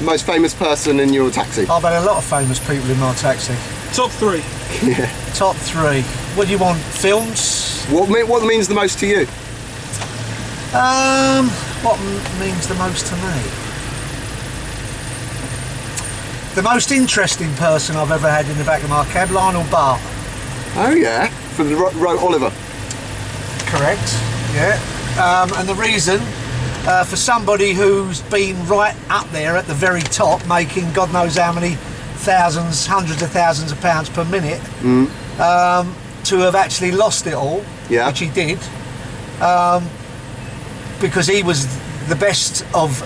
Most famous person in your taxi? I've had a lot of famous people in my taxi. Top 3. Yeah. Top 3. What do you want? Films? What means the most to you? What means the most to me? The most interesting person I've ever had in the back of my cab, Lionel Barr. Oh yeah, from the wrote Oliver. Correct. Yeah. And the reason, for somebody who's been right up there at the very top, making God knows how many thousands, hundreds of thousands of pounds per minute, to have actually lost it all, which he did, because he was the best of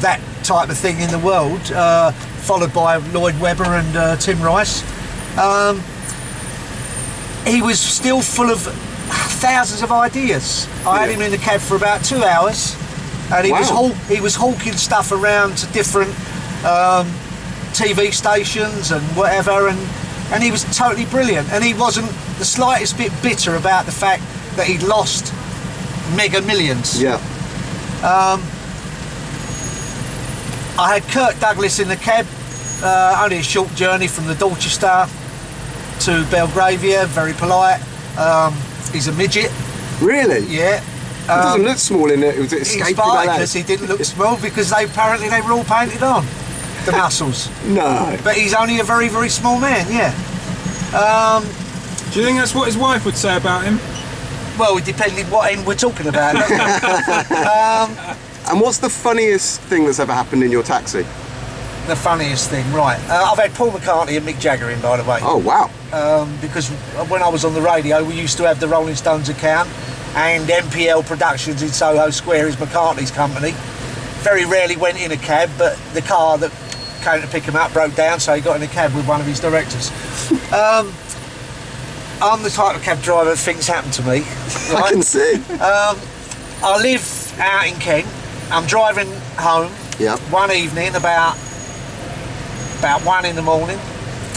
that type of thing in the world, followed by Lloyd Webber and Tim Rice. He was still full of thousands of ideas. I had him in the cab for about 2 hours, and he was hawking stuff around to different TV stations and whatever, and he was totally brilliant, and he wasn't the slightest bit bitter about the fact that he'd lost mega millions. Yeah. I had Kirk Douglas in the cab, only a short journey from the Dorchester to Belgravia, very polite. He's a midget. Really? Yeah. He doesn't look small in it. Was it He's Escape fine from LA? because he didn't look small, because they were all painted on, the muscles. No. But he's only a very, very small man, yeah. Do you think that's what his wife would say about him? Well, it depended what end we're talking about. And what's the funniest thing that's ever happened in your taxi? The funniest thing, right. I've had Paul McCartney and Mick Jagger in, by the way. Oh, wow. Because when I was on the radio, we used to have the Rolling Stones account, and MPL Productions in Soho Square is McCartney's company. Very rarely went in a cab, but the car that came to pick him up broke down, so he got in a cab with one of his directors. I'm the type of cab driver that things happen to me. Right? I can see. I live out in Kent. I'm driving home one evening about 1 in the morning.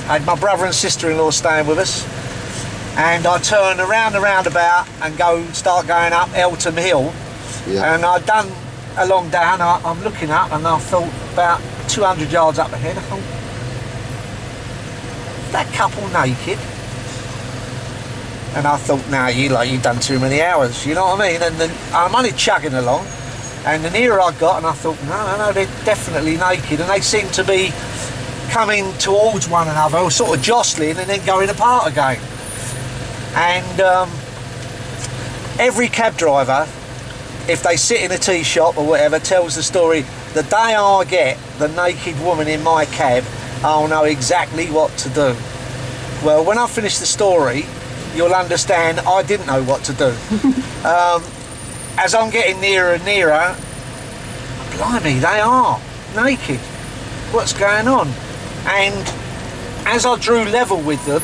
I had my brother and sister-in-law staying with us, and I turn around the roundabout and start going up Eltham Hill. And I'd done a long down. I'm looking up, and I thought about 200 yards up ahead, I thought, that couple naked? And I thought, nah, you've done too many hours, you know what I mean? And then I'm only chugging along, and the nearer I got, and I thought, no, they're definitely naked, and they seem to be coming towards one another, or sort of jostling, and then going apart again. And every cab driver, if they sit in a tea shop or whatever, tells the story, the day I get the naked woman in my cab, I'll know exactly what to do. Well, when I finish the story, you'll understand I didn't know what to do. As I'm getting nearer and nearer, blimey, they are naked. What's going on? And as I drew level with them,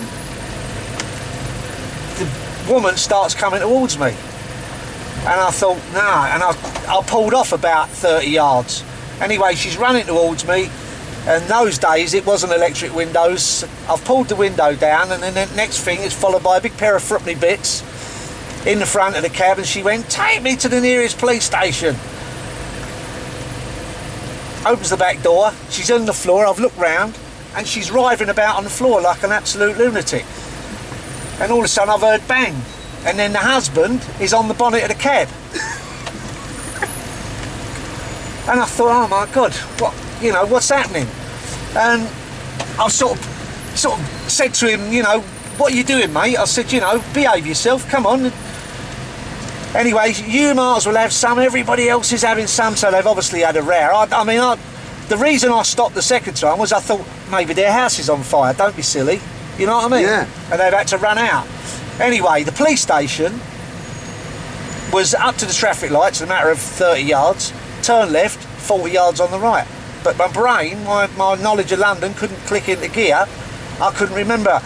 the woman starts coming towards me. And I thought, nah, and I pulled off about 30 yards. Anyway, she's running towards me, and those days it wasn't electric windows. I've pulled the window down, and then the next thing is followed by a big pair of threepenny bits in the front of the cab, and she went, take me to the nearest police station. Opens the back door, she's on the floor, I've looked round, and she's writhing about on the floor like an absolute lunatic. And all of a sudden I've heard bang, and then the husband is on the bonnet of the cab. And I thought, oh my God, what's happening? And I sort of said to him, what are you doing, mate? I said, behave yourself, come on. Anyway, you might as well have some, everybody else is having some, so they've obviously had a row. The reason I stopped the second time was I thought, maybe their house is on fire, don't be silly. You know what I mean? Yeah. And they've had to run out. Anyway, the police station was up to the traffic lights, a matter of 30 yards, turn left, 40 yards on the right. But my brain, my knowledge of London couldn't click into gear. I couldn't remember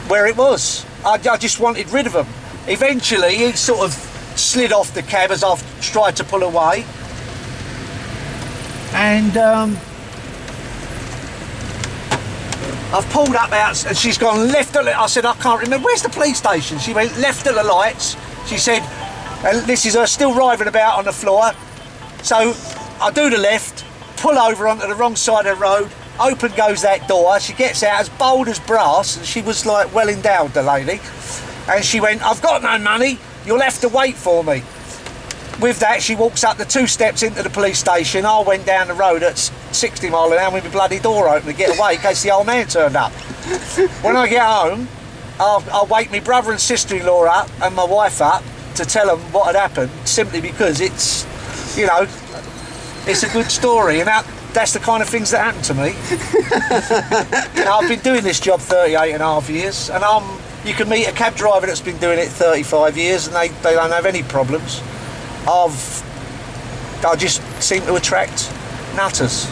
where it was. I just wanted rid of them. Eventually, he sort of slid off the cab as I've tried to pull away. And I've pulled up out, and she's gone left at the, I said, I can't remember, where's the police station? She went left at the lights. She said, and this is her still writhing about on the floor. So I do the left, pull over onto the wrong side of the road. Open goes that door. She gets out as bold as brass, and she was like well endowed, the lady. And she went, "I've got no money. You'll have to wait for me." With that, she walks up the 2 steps into the police station. I went down the road at 60 mile an hour with my bloody door open to get away in case the old man turned up. When I get home, I'll wake my brother and sister-in-law up and my wife up to tell them what had happened, simply because it's, you know, it's a good story, and that's the kind of things that happen to me. You know, I've been doing this job 38 and a half years, and you can meet a cab driver that's been doing it 35 years and they don't have any problems. I just seem to attract nutters.